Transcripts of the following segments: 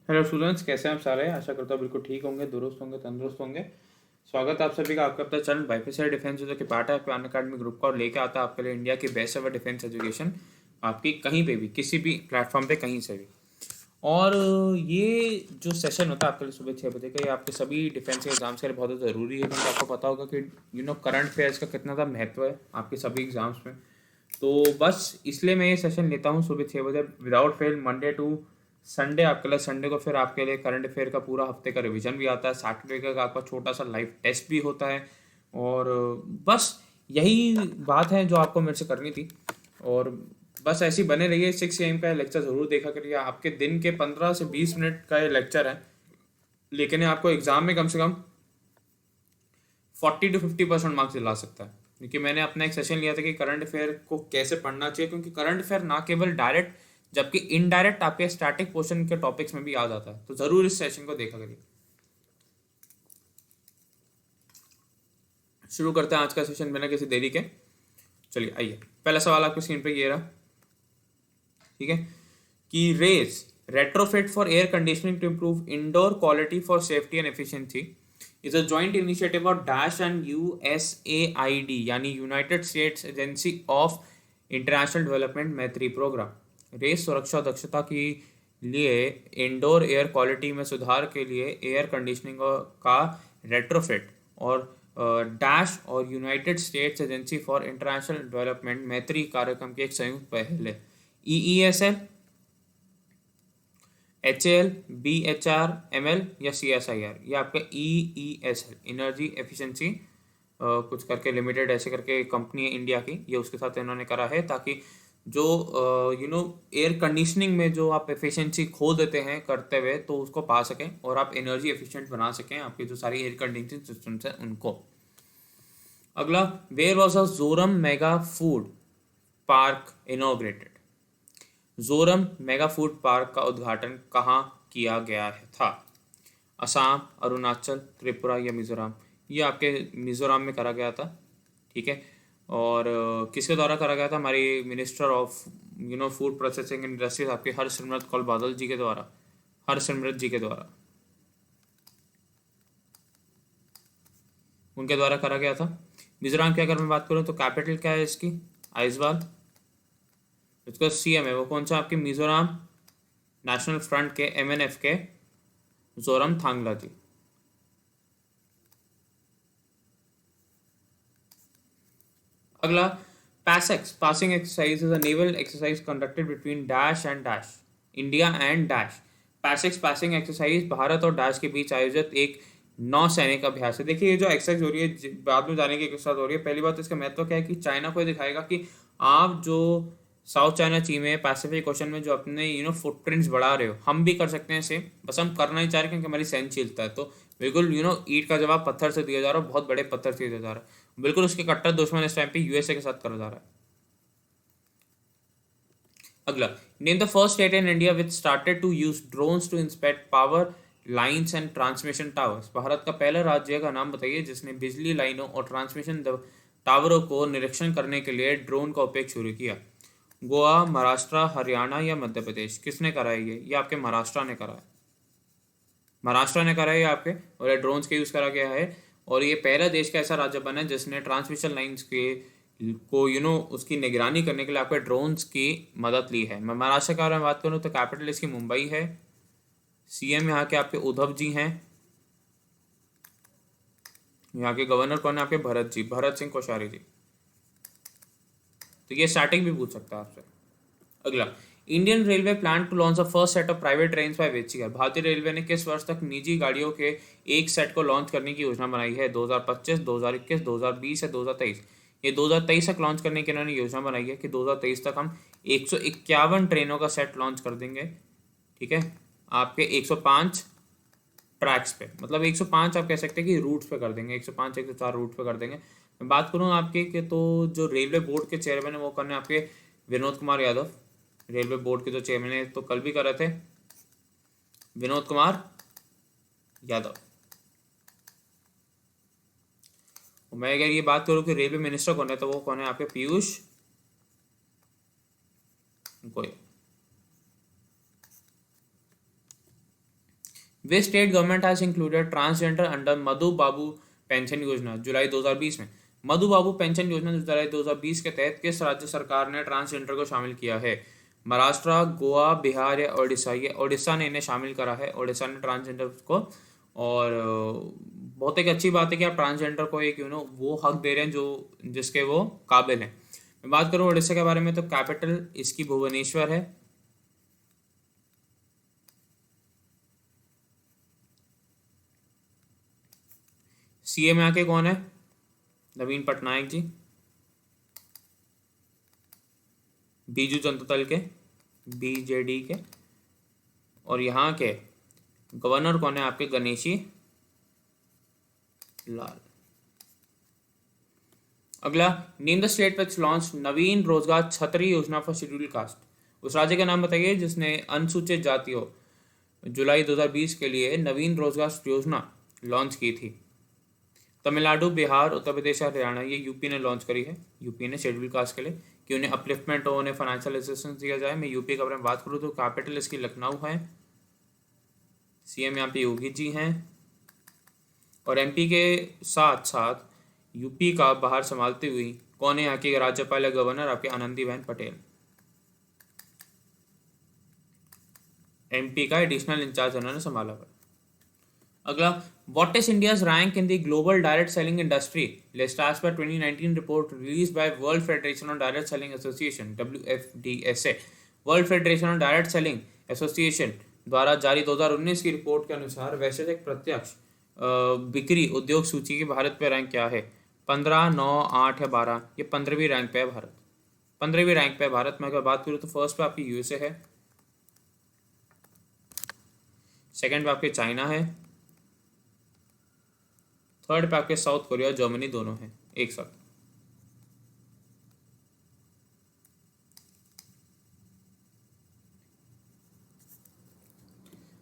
Hello students, कैसे हैं आप सारे। आशा करता हूँ बिल्कुल ठीक होंगे, दुरुस्त होंगे, तंदुरुस्त होंगे। स्वागत है आप सभी का आपका अपना चैनल वाईफाई डिफेंस जो कि पार्ट है आपके अन अकेडमी ग्रुप का और लेके आता है आपके लिए इंडिया की बेस्ट एवर डिफेंस एजुकेशन आपकी कहीं पे भी किसी भी प्लेटफॉर्म पे कहीं से भी। और ये जो सेशन होता है आपके लिए सुबह 6 बजे का, ये आपके सभी डिफेंस के एग्जाम्स के लिए बहुत ज़रूरी है, क्योंकि आपको पता होगा कि करंट अफेयर्स का कितना ज़्यादा महत्व है आपके सभी एग्जाम्स में। तो बस इसलिए मैं ये सेशन लेता हूँ सुबह 6 बजे without fail, Monday to Sunday आपके लिए। संडे को फिर आपके लिए करंट अफेयर का पूरा हफ्ते का रिवीजन भी आता है। सैटरडे का आपका छोटा सा लाइव टेस्ट भी होता है। और बस यही बात है जो आपको मेरे से करनी थी। और बस ऐसे ही बने रहिए। 6 AM का लेक्चर ज़रूर देखा करिए। आपके दिन के 15 से 20 मिनट का ये लेक्चर है, लेकिन ये आपको एग्ज़ाम में कम से कम 40 to 50% मार्क्स दिला सकता है। क्योंकि मैंने अपना एक सेशन लिया था कि करंट अफेयर को कैसे पढ़ना चाहिए, क्योंकि करंट अफेयर ना केवल डायरेक्ट जबकि इनडायरेक्ट आपके स्टैटिक पोर्शन के टॉपिक्स में भी आ जाता है। तो ज़रूर इस सेशन को देखा करिए। शुरू करते हैं आज का सेशन बिना किसी देरी के। चलिए आइए, पहला सवाल आपकी स्क्रीन पे ये रहा, ठीक है, कि race retrofit for air conditioning to improve indoor quality for safety and efficiency is a joint initiative of Dash and USAID यानी United states agency of international development मैत्री प्रोग्राम। रेस सुरक्षा दक्षता के लिए इंडोर एयर क्वालिटी में सुधार के लिए एयर कंडीशनिंग का रेट्रोफिट और डैश और United states agency for international development मैत्री कार्यक्रम की एक संयुक्त पहल है। EESL, HAL, BHR, ML या CSIR, ये आपका EESL एनर्जी एफिशिएंसी कुछ करके लिमिटेड ऐसे करके कंपनी है इंडिया की, ये उसके साथ इन्होंने करा है ताकि जो एयर कंडीशनिंग में जो आप एफिशिएंसी खो देते हैं करते हुए, तो उसको पा सकें और आप एनर्जी एफिशिएंट बना सकें आपके जो सारी एयर कंडीशनिंग सिस्टम्स हैं उनको। अगला, where was a Zoram mega food park inaugurated. Zoram mega food park का उद्घाटन कहाँ किया गया था? असम, अरुणाचल, त्रिपुरा या मिजोरम? ये आपके मिजोरम में करा गया था, ठीक है। और किसके द्वारा करा गया था? हमारी minister of food processing industries आपके हरसिमरत कौर बादल जी के द्वारा, हरसिमरत जी के द्वारा, उनके द्वारा करा गया था। मिजोरम की अगर मैं बात करूँ तो कैपिटल क्या है इसकी? आइजवाल। इसका CM है वो कौन सा? आपके मिजोरम नेशनल फ्रंट के MNF के जोरम थांगला जी। अगला, PASSEX passing exercise is a naval exercise conducted between dash and dash, India and dash. PASSEX passing exercise Bharat और डैश के बीच आयोजित एक नौसैनिक अभ्यास है। देखिए, ये जो एक्सरसाइज हो रही है बाद में जाने के साथ हो रही है। पहली बात तो इसका महत्व क्या है कि चाइना को दिखाएगा कि आप जो साउथ चाइना सी में पैसिफिक ओशन में जो अपने फुटप्रिंट्स बढ़ा रहे हो, हम भी कर सकते हैं सेम। बस हम करना ही चाह रहे हैं क्योंकि हमारी सहनशीलता है। तो बिल्कुल ईंट का जवाब पत्थर से दिया जा रहा है, बहुत बड़े पत्थर से दिया जा रहा है। बिल्कुल उसके कट्टर दुश्मन इस टाइम पे USA के साथ करा जा रहा है। अगला, name the first state in India which started to use drones to inspect power lines and transmission towers. Bharat का पहला राज्य का नाम बताइए जिसने बिजली लाइनों और ट्रांसमिशन टावरों को निरीक्षण करने के लिए ड्रोन का उपयोग शुरू किया। गोवा, महाराष्ट्र, हरियाणा या मध्य प्रदेश? किसने करा है ये आपके महाराष्ट्र ने करा है। महाराष्ट्र ने करा है आपके, और ये ड्रोन्स के यूज़ करा गया है। और ये पहला देश का ऐसा राज्य बना है जिसने ट्रांसमिशन लाइंस के को उसकी निगरानी करने के लिए आपके ड्रोन्स की मदद ली है। मैं महाराष्ट्र के बारे में बात करूँ तो कैपिटल इसकी मुंबई है। CM यहाँ के आपके उद्धव जी हैं। यहाँ के गवर्नर कौन है? आपके भरत जी, भरत सिंह कोश्यारी जी। तो ये स्टार्टिंग भी पूछ सकता है आपसे। अगला, Indian railway plan to launch the first set of private train by which year. भारतीय रेलवे ने किस वर्ष तक निजी गाड़ियों के एक सेट को लॉन्च करने की योजना बनाई है? 2025, 2021, 2020 या 2023? ये 2023 तक लॉन्च करने की इन्होंने योजना बनाई है कि 2023 तक हम 151 ट्रेनों का सेट लॉन्च कर देंगे, ठीक है, आपके 105 ट्रैक्स पे। मतलब 105 आप कह सकते हैं कि रूट्स पे कर देंगे, 105 104 रूट पे कर देंगे। मैं बात करूँ आपके कि तो जो रेलवे बोर्ड के चेयरमैन है वो करने आपके विनोद कुमार यादव। रेलवे बोर्ड के जो चेयरमैन है तो कल भी कर रहे थे, विनोद कुमार यादव। मैं अगर ये बात करूँ कि रेलवे मिनिस्टर कौन है तो वो कौन है? आपके Piyush Goyal. We state government has included transgender under Madhu Babu pension Yojana July 2020 में। मधु बाबू पेंशन योजना जुलाई 2020 के तहत किस राज्य सरकार ने ट्रांसजेंडर को शामिल किया है? महाराष्ट्र, गोवा, बिहार या ओडिशा? ये ओडिशा ने इन्हें शामिल करा है, ओडिशा ने ट्रांसजेंडर को। और बहुत एक अच्छी बात है कि आप ट्रांसजेंडर को एक वो हक दे रहे हैं जो जिसके वो काबिल हैं। मैं बात करूँ ओडिशा के बारे में तो कैपिटल इसकी भुवनेश्वर है। सीएम यहाँ के कौन है? नवीन पटनायक जी, बीजू जनता दल के, बीजेडी के। और यहाँ के गवर्नर कौन है आपके? गणेशी लाल। अगला, name the state which launch Navin Rozgar Chhatri योजना फॉर शेड्यूल कास्ट। उस राज्य का नाम बताइए जिसने अनुसूचित जातियों जुलाई 2020 के लिए नवीन रोजगार योजना लॉन्च की थी। तमिलनाडु, बिहार, उत्तर प्रदेश, हरियाणा। ये यूपी ने लॉन्च करी है, यूपी ने शेड्यूल कास्ट के लिए कि उन्हें अपलिफ्टमेंट हो, उन्हें फाइनेंशियल असिस्टेंस दिया जाए। मैं यूपी के बारे में बात करूँ तो कैपिटल इसकी लखनऊ है, सीएम यहाँ पे योगी जी हैं। और एमपी के साथ साथ यूपी का बाहर संभालती हुई कौन है यहाँ की राज्यपाल या गवर्नर? आपके आनंदीबेन पटेल, एमपी का एडिशनल इंचार्ज उन्होंने संभाला हुआ। अगला, what is India's rank in the global direct selling industry list as per 2019 report released by world federation of direct selling association WFDSA। World federation of direct selling association द्वारा जारी 2019 की report के अनुसार वैश्विक प्रत्यक्ष बिक्री उद्योग सूची की भारत पे रैंक क्या है? 15, 9, 8 या 12? ये 15वीं रैंक पे है भारत, 15वीं रैंक पे है भारत। मैं अगर बात करूँ तो फर्स्ट पे आपकी यूएसए है, सेकंड पे आपके चाइना है, थर्ड पे आपके साउथ कोरिया, जर्मनी दोनों हैं एक साथ।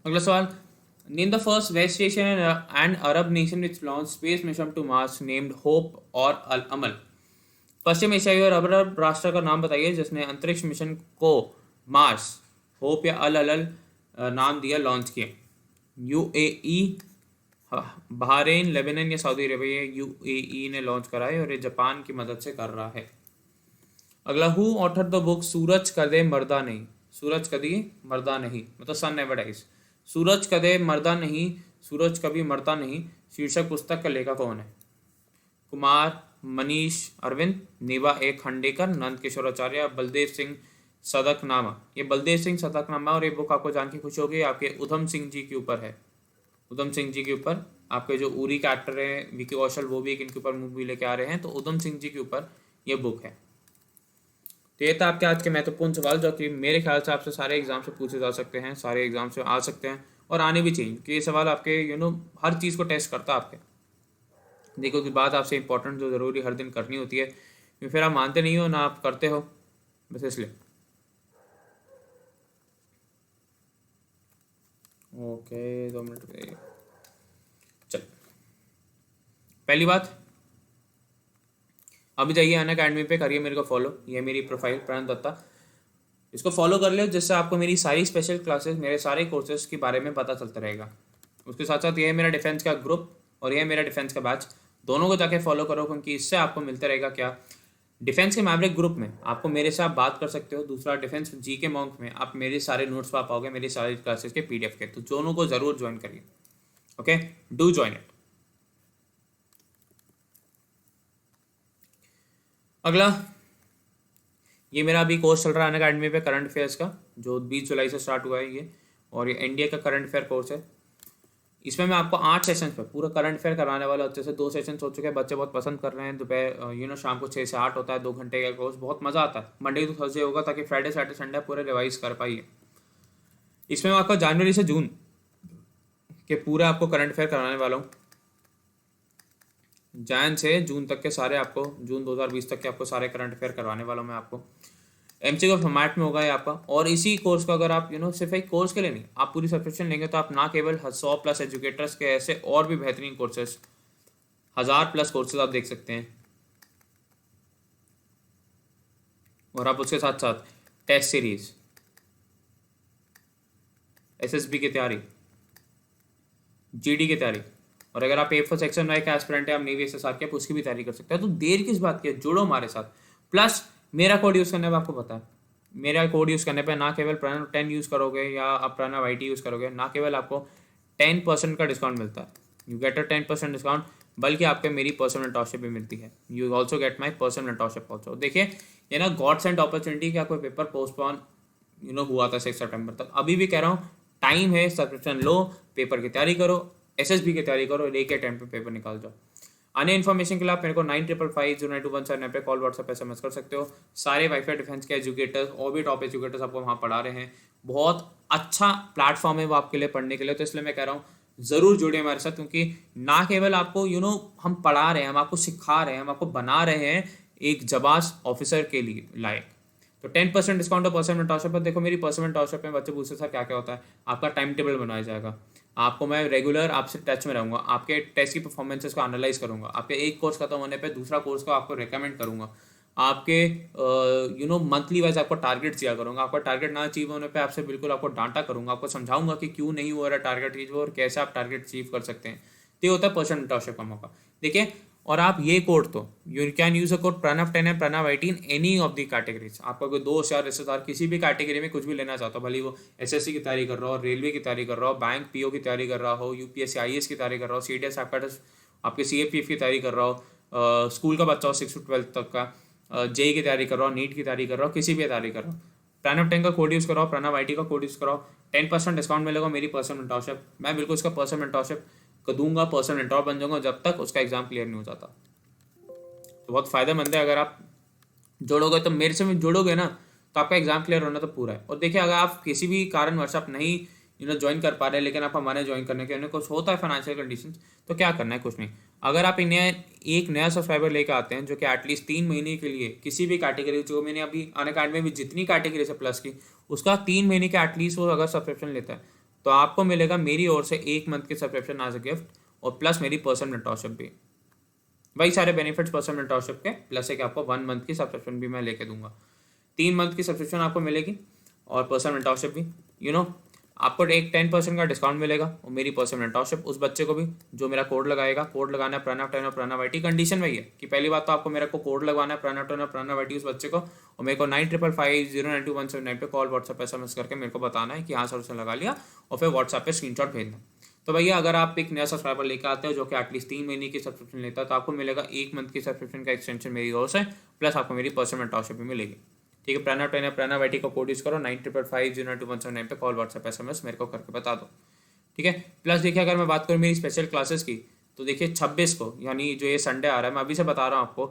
अगला सवाल, name the first west Asian and Arab nation which launch space mission to Mars named Hope और अमल। पश्चिम एशियाई और अरब राष्ट्र का नाम बताइए जिसने अंतरिक्ष मिशन को मार्स, होप या अल नाम दिया, लॉन्च किया। यूएई, बहरीन, लेबनान या सऊदी अरेबिया? यूएई ने लॉन्च करा है और ये जापान की मदद से कर रहा है। अगला, हु ऑथर द बुक सूरज कदे मरदा नहीं? सूरज कभी मरदा नहीं मतलब सन नेवर डाइज। सूरज कदे मरदा नहीं, सूरज कभी मरता नहीं शीर्षक पुस्तक का लेखक कौन है? कुमार मनीष अरविंद, नीवा ए खंडेकर, नंद किशोराचार्य, बलदेव सिंह सदकनामा। ये बलदेव सिंह सदकनामा और ये बुक आपको जान के खुश होगी, आपके उधम सिंह जी के ऊपर है। उधम सिंह जी के ऊपर आपके जो उरी का एक्टर है विकी कौशल, वो भी एक इनके ऊपर मूवी लेके आ रहे हैं, तो उधम सिंह जी के ऊपर ये बुक है। तो ये था आपके आज के महत्वपूर्ण सवाल जो कि मेरे ख्याल से आपसे सारे एग्जाम से पूछे जा सकते हैं, सारे एग्जाम से आ सकते हैं और आने भी चाहिए कि ये सवाल आपके हर चीज़ को टेस्ट करता है आपके। देखो कि बात आपसे इंपॉर्टेंट जो ज़रूरी हर दिन करनी होती है, फिर आप मानते नहीं हो ना आप करते हो, बस इसलिए। Okay 2 minute. चल, पहली बात, अभी जाइए अनअकैडमी पे, करिए मेरे को फॉलो। ये मेरी प्रोफाइल प्रणव दत्ता, इसको फॉलो कर लो जिससे आपको मेरी सारी स्पेशल क्लासेस, मेरे सारे कोर्सेज के बारे में पता चलता रहेगा। उसके साथ साथ ये है मेरा डिफेंस का ग्रुप और ये है मेरा डिफेंस का बैच, दोनों को जाके फॉलो करो क्योंकि इससे आपको मिलता रहेगा क्या, डिफेंस के मैवरिक ग्रुप में आपको मेरे से आप बात कर सकते हो। दूसरा, डिफेंस जीके मॉन्क में आप मेरे सारे नोट्स पा पाओगे, मेरी सारी क्लासेस के PDF के। तो दोनों को जरूर ज्वाइन करिए। Okay, do join it. अगला, ये मेरा अभी कोर्स चल रहा है अनअकैडमी पे करंट अफेयर्स का, जो 20 जुलाई से स्टार्ट हुआ है ये, और ये एनडीए का करंट अफेयर कोर्स है। इसमें मैं आपको 8 सेशंस पे पूरा करंट अफेयर कराने वाला। अच्छे से 2 सेशंस हो चुके हैं, बच्चे बहुत पसंद कर रहे हैं। दोपहर शाम को 6 से 8 होता है, 2 घंटे का कोर्स, बहुत मज़ा आता है। मंडे टू थर्सडे होगा ताकि फ्राइडे सैटरडे संडे पूरे रिवाइज कर पाइए। इसमें मैं आपको जनवरी से जून के पूरे आपको करंट अफेयर कराने वाला हूँ। जैन से जून तक के सारे आपको, जून 2020 तक के आपको सारे करंट अफेयर करवाने वाला हूँ मैं आपको। MCQ फॉर्मेट में होगा ये आपका। और इसी कोर्स का अगर आप सिर्फ एक कोर्स के लिए नहीं, आप पूरी सब्सक्रिप्शन लेंगे तो आप ना केवल 100+ एजुकेटर्स के ऐसे और भी बेहतरीन कोर्सेज, 1000+ कोर्सेज आप देख सकते हैं, और आप उसके साथ साथ टेस्ट सीरीज, SSB की तैयारी, जीडी की तैयारी, और अगर आप A4 सेक्शन वाई का एस्पिरेंट है, आप नेवी एसएसआर के, आप उसकी भी तैयारी कर सकते हैं। तो देर किस बात की है, जुड़ो हमारे साथ। प्लस मेरा कोड यूज़ करने में आपको पता है, मेरा कोड यूज़ करने पे ना केवल प्रणव 10 यूज़ करोगे या आप प्रणव IT यूज़ करोगे, ना केवल आपको 10% का डिस्काउंट मिलता है, यू गेट अ 10% डिस्काउंट, बल्कि आपको मेरी पर्सनल मेंटरशिप भी मिलती है। You also get my personal mentorship also. देखिए ये ना गॉड सेंट अपॉर्चुनिटी, क्या कोई पेपर पोस्टपोन हुआ था 6 सितंबर तक, अभी भी कह रहा हूँ टाइम है, सब्सक्रिप्शन लो, पेपर की तैयारी करो, SSB की तैयारी करो, लेके टाइम पे पेपर निकाल जाओ। अन्य इन्फॉर्मेशन के लिए आप मेरे को 9555092179 पे कॉल, व्हाट्सएप, SMS कर सकते हो। सारे वाईफाई डिफेंस के एजुकेटर्स और भी टॉप एजुकेटर्स आपको वहाँ पढ़ा रहे हैं। बहुत अच्छा प्लेटफॉर्म है वो आपके लिए पढ़ने के लिए, तो इसलिए मैं कह रहा हूँ ज़रूर जुड़े हमारे साथ, क्योंकि ना केवल आपको हम पढ़ा रहे हैं, हम आपको सिखा रहे हैं, हम आपको बना रहे हैं एक जबास ऑफिसर के लिए लायक। तो 10% डिस्काउंट है पर्सनल मेंटरशिप पर। देखो मेरी पर्सनल मेंटरशिप में बच्चे पूछते सर क्या क्या होता है, आपका टाइम टेबल बनाया जाएगा, आपको मैं रेगुलर आपसे टच में रहूँगा, आपके टेस्ट की परफॉर्मेंसेस को एनालाइज करूँगा, आपके एक कोर्स खत्म होने पे दूसरा कोर्स को आपको रेकमेंड करूँगा, आपके मंथली वाइज आपको टारगेट दिया करूँगा, आपका टारगेट ना अचीव होने पे आपसे बिल्कुल आपको डांटा करूँगा, आपको समझाऊंगा कि क्यों नहीं हो रहा टारगेट अचीव और कैसे आप टारगेट अचीव कर सकते हैं। तो ये होता है पर्सनल मेंटरशिप का मौका। देखिए और आप ये कोड तो you can use a code Pranav 10 and Pranav 18 any of the categories. आपका कोई दोस्त या रिश्तेदार किसी भी कैटेगरी में कुछ भी लेना चाहता हो, भले वो SSC की तैयारी कर रहा हो, रेलवे की तैयारी कर रहा हो, बैंक PO की तैयारी कर रहा हो, UPSC IAS की तैयारी कर रहा हो, CDS आपके CAPF की तैयारी कर रहा हो, स्कूल का बच्चा हो 6 to 12 तक का, JEE की तैयारी कर रहा हो, नीट की तैयारी कर रहा हो, किसी भी तैयारी कर रहा हो, प्रणव 10 का कोड यूज़ कराओ, प्रणव IT का कोड यूज़ कराओ, 10% डिस्काउंट मिलेगा मेरी पर्सनल मेंटरशिप। मैं बिल्कुल उसका पर्सनल मेंटरशिप को दूंगा, पर्सनल मेंटोर बन जाऊंगा जब तक उसका एग्जाम क्लियर नहीं हो जाता। तो बहुत फायदेमंद है, अगर आप जोड़ोगे तो मेरे से भी जोड़ोगे ना, तो आपका एग्जाम क्लियर होना तो पूरा है। और देखिए अगर आप किसी भी कारणवश आप नहीं ज्वाइन कर पा रहे, लेकिन आप हमारे ज्वाइन करने के उन्हें कुछ होता है फाइनेंशियल कंडीशन, तो क्या करना है, कुछ नहीं। अगर आप इन्हें एक नया सब्सक्राइबर लेकर आते हैं जो कि एटलीस्ट 3 महीने के लिए किसी भी कैटेगरी, जो मैंने अभी अनअकैडमी में जितनी कैटेगरी से प्लस की, उसका 3 महीने का एटलीस्ट वो अगर सब्सक्रिप्शन लेता है, तो आपको मिलेगा मेरी ओर से 1 मंथ की सब्सक्रिप्शन एज अ गिफ्ट, और प्लस मेरी पर्सनल मेंटरशिप भी। वही सारे बेनिफिट्स पर्सनल मेंटरशिप के, प्लस है कि आपको 1 मंथ की सब्सक्रिप्शन भी मैं लेके दूंगा, 3 मंथ की सब्सक्रिप्शन आपको मिलेगी, और पर्सनल मेंटरशिप भी आपको एक 10% का डिस्काउंट मिलेगा, और मेरी पर्सनल मेंटरशिप उस बच्चे को भी जो मेरा कोड लगाएगा। कोड लगाना है प्रणव 10 और प्रणव IT। कंडीशन वही है कि पहली बात तो आपको मेरे को कोड लगवाना है प्रणव 10 और प्रणव IT उस बच्चे को, और मेरे को 9555092179 पे कॉल, व्हाट्सएप, SMS करके मेरे को बताना है कि हाँ सर उसने लगा लिया, और फिर व्हाट्सएप पे स्क्रीनशॉट भेजना। तो भैया अगर आप एक नया सब्सक्राइबर लेकर आते हो जो कि एटलीस्ट 3 महीने की सब्सक्रिप्शन लेता है, तो आपको मिलेगा 1 मंथ की सब्सक्रिप्शन का एक्सटेंशन मेरी ओर से, प्लस आपको मेरी पर्सनल मेंटरशिप भी मिलेगी। ठीक है, प्रणव 10 प्रणव IT का कोड यूज़ करो, 9555092179 पे कॉल, व्हाट्सएप, SMS मेरे को करके बता दो। ठीक है, प्लस देखिए अगर मैं बात करूँ मेरी स्पेशल क्लासेस की, तो देखिए 26 को, यानी जो ये संडे आ रहा है, मैं अभी से बता रहा हूँ आपको,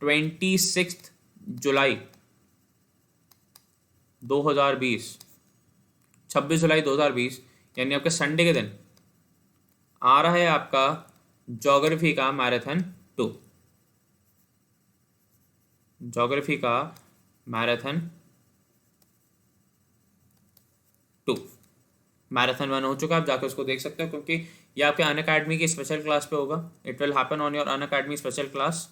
26 जुलाई 2020, 26 जुलाई 2020 यानी आपके संडे के दिन आ रहा है आपका ज्योग्राफी का मैराथन 2। ज्योग्राफी का मैराथन 2, मैराथन 1 हो चुका है, आप जाकर उसको देख सकते हो, क्योंकि ये आपके अनअकैडमी की स्पेशल क्लास पे होगा। It will happen on your Unacademy special class.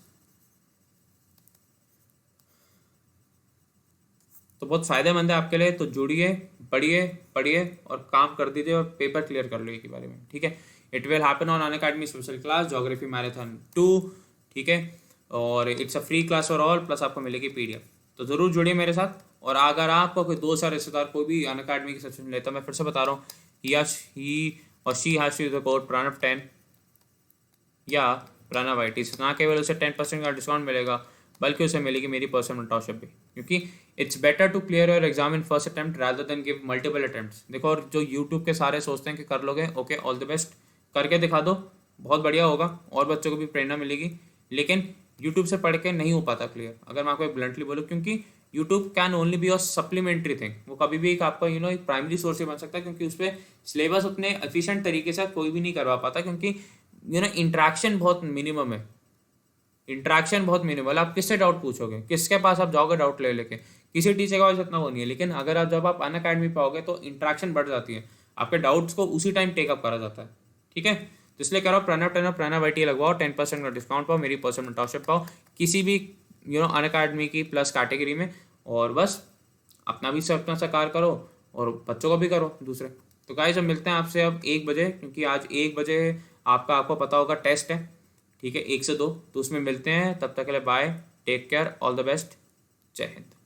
तो बहुत फायदेमंद है आपके लिए, तो जुड़िए, पढ़िए, पढ़िए और काम कर दीजिए, और पेपर क्लियर कर लो एक ही बारे में। ठीक है, it will happen on Unacademy special class geography marathon 2। ठीक है, और it's a free class for all, plus आपको मिलेगी PDF। तो ज़रूर जुड़िए मेरे साथ। और अगर आपका कोई दोस्त या रिश्तेदार कोई भी अनअकैडमी की सब्सक्रिप्शन लेता है, मैं फिर से बता रहा हूँ, ही और she has to use the code Pranav 10 या प्रणव IT से, ना केवल उसे 10% का डिस्काउंट मिलेगा, बल्कि उसे मिलेगी मेरी पर्सनल मेंटरशिप भी, क्योंकि it's better to clear your exam in first attempt rather than give multiple attempts. देखो, और जो यूट्यूब के सारे सोचते हैं कि कर लोगे, ओके, ऑल द बेस्ट, करके दिखा दो, बहुत बढ़िया होगा, और बच्चों को भी प्रेरणा मिलेगी। लेकिन यूट्यूब से पढ़ के नहीं हो पाता क्लियर, अगर मैं आपको एक ब्लंटली बोलूँ, क्योंकि YouTube can only be your supplementary thing. वो कभी भी एक आपका एक प्राइमरी सोर्स ही बन सकता है, क्योंकि उस पर सिलेबस उतने एफिशिएंट तरीके से कोई भी नहीं करवा पाता, क्योंकि इंट्रैक्शन बहुत मिनिमम है। इंट्रैक्शन बहुत मिनिमल। आप किससे डाउट पूछोगे, किसके पास आप जाओगे डाउट ले लेके, किसी टीचर का वैसे इतना वो नहीं है। लेकिन अगर आप जब आप अनअकैडमी पे आओगे तो इंट्रैक्शन बढ़ जाती है, आपके डाउट्स को उसी टाइम टेकअप करा जाता है। ठीक है, तो इसलिए कह रहा हूँ प्रणव IT लगवाओ, 10% का डिस्काउंट पाओ, मेरी पर्सनल मेंटरशिप पाओ किसी भी अनअकैडमी की प्लस कैटेगरी में, और बस अपना भी सपना साकार करो और बच्चों को भी करो दूसरे। तो गाइस हम मिलते हैं आपसे अब 1 बजे, क्योंकि आज 1 बजे आपको पता होगा टेस्ट है, ठीक है, 1 से 2, तो उसमें मिलते हैं। तब तक के लिए bye, take care, all the best, जय हिंद।